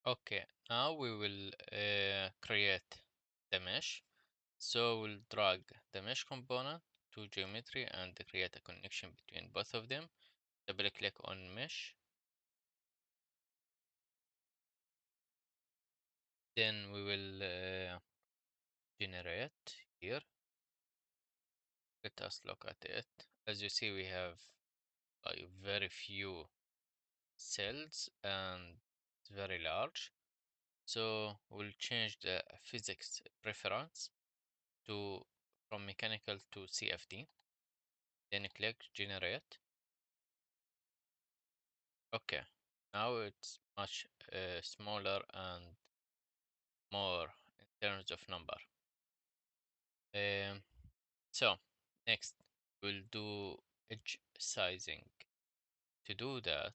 Okay, now we will create the mesh. So we'll drag the mesh component to geometry and create a connection between both of them. Double click on mesh. Then we will generate here. Let us look at it. As you see, we have like very few cells and it's very large. So we'll change the physics preference to from mechanical to CFD. Then click generate. Okay, now it's much smaller and more in terms of number. Um, so next we'll do edge sizing. To do that,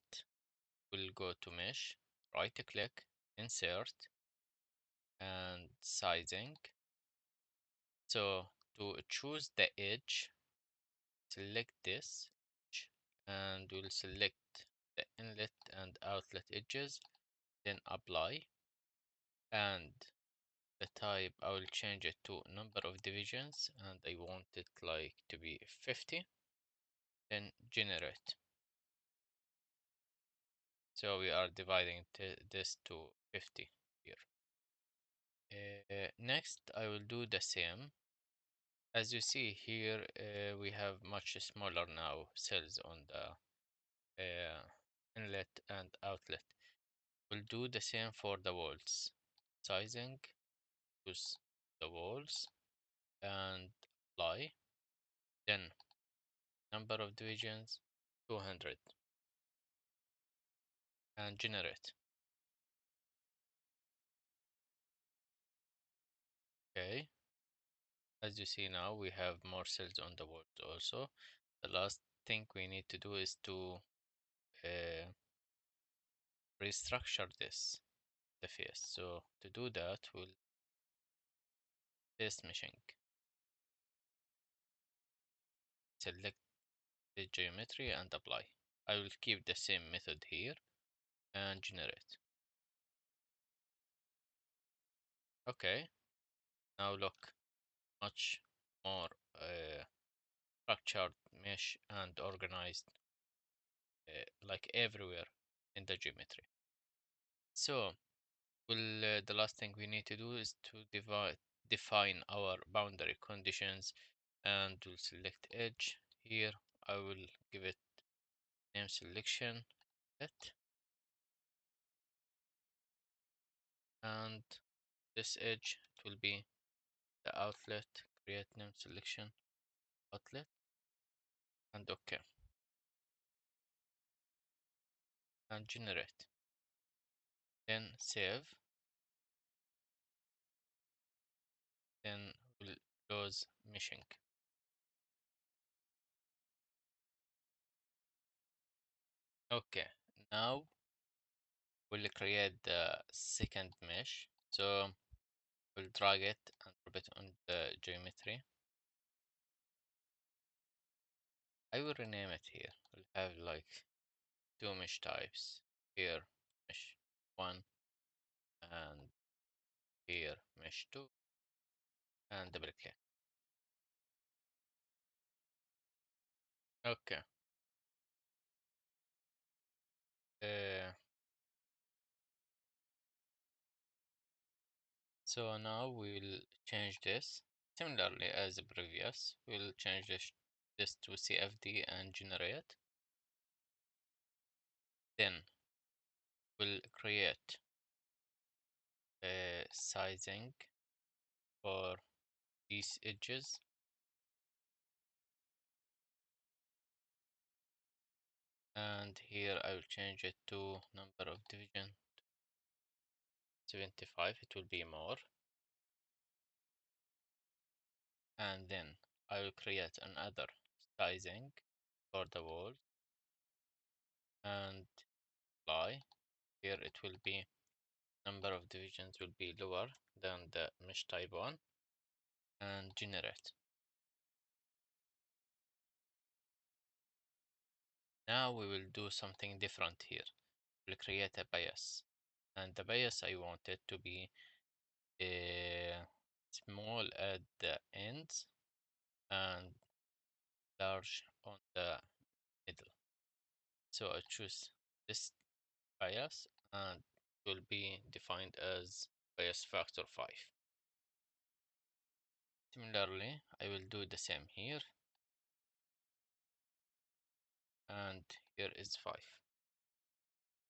we'll go to mesh, right click, insert, and sizing. So to choose the edge, select this edge, and we'll select the inlet and outlet edges, then apply, and the type I will change it to number of divisions, and I want it like to be 50. Then generate. So we are dividing this to 50 here. Next I will do the same. As you see here, we have much smaller now cells on the inlet and outlet. We'll do the same for the walls. Sizing, choose the walls and apply. Then number of divisions 200 and generate. Okay, as you see now we have more cells on the walls also. The last thing we need to do is to restructure the face. So to do that, we'll paste meshing. Select the geometry and apply. I will keep the same method here and generate. Okay, now look, much more structured mesh and organized like everywhere in the geometry. So the last thing we need to do is to define our boundary conditions, and we'll select edge here. I will give it name selection it, and this edge it will be the outlet. Create name selection outlet and OK and generate. Then save. Then we'll close meshing. Okay, now we'll create the second mesh. So we'll drag it and drop it on the geometry. I will rename it here. We'll have like two mesh types. Here mesh 1 and here mesh 2 and double click. Okay. Uh, so now we'll change this. Similarly as the previous, we'll change this to CFD and generate. Then we'll create a sizing for these edges. And here I will change it to number of division 75. It will be more. And then I will create another sizing for the wall and apply. Here it will be number of divisions will be lower than the mesh type 1 and generate. Now we will do something different here. We'll create a bias and the bias I want it to be small at the ends and large on the middle. So I choose this bias and will be defined as bias factor 5. Similarly, I will do the same here, and here is 5,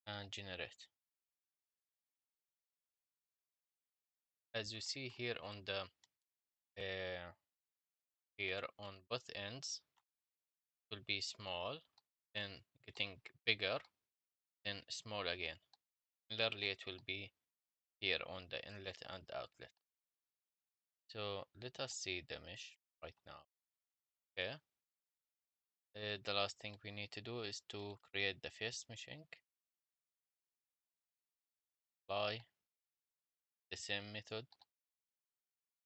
and generate. As you see here on the here on both ends will be small, then getting bigger, then small again. Similarly, it will be here on the inlet and outlet. So let us see the mesh right now. Okay. The last thing we need to do is to create the face meshing. Apply the same method,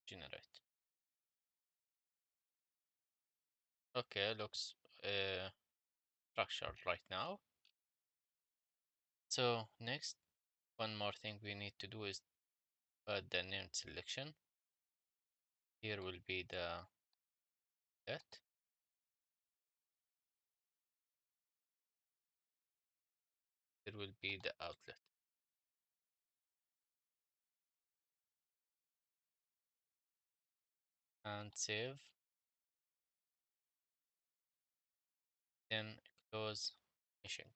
generate. Okay, looks structured right now. So next, one more thing we need to do is add the named selection. Here will be the let. Here will be the outlet. And save. Then close meshing.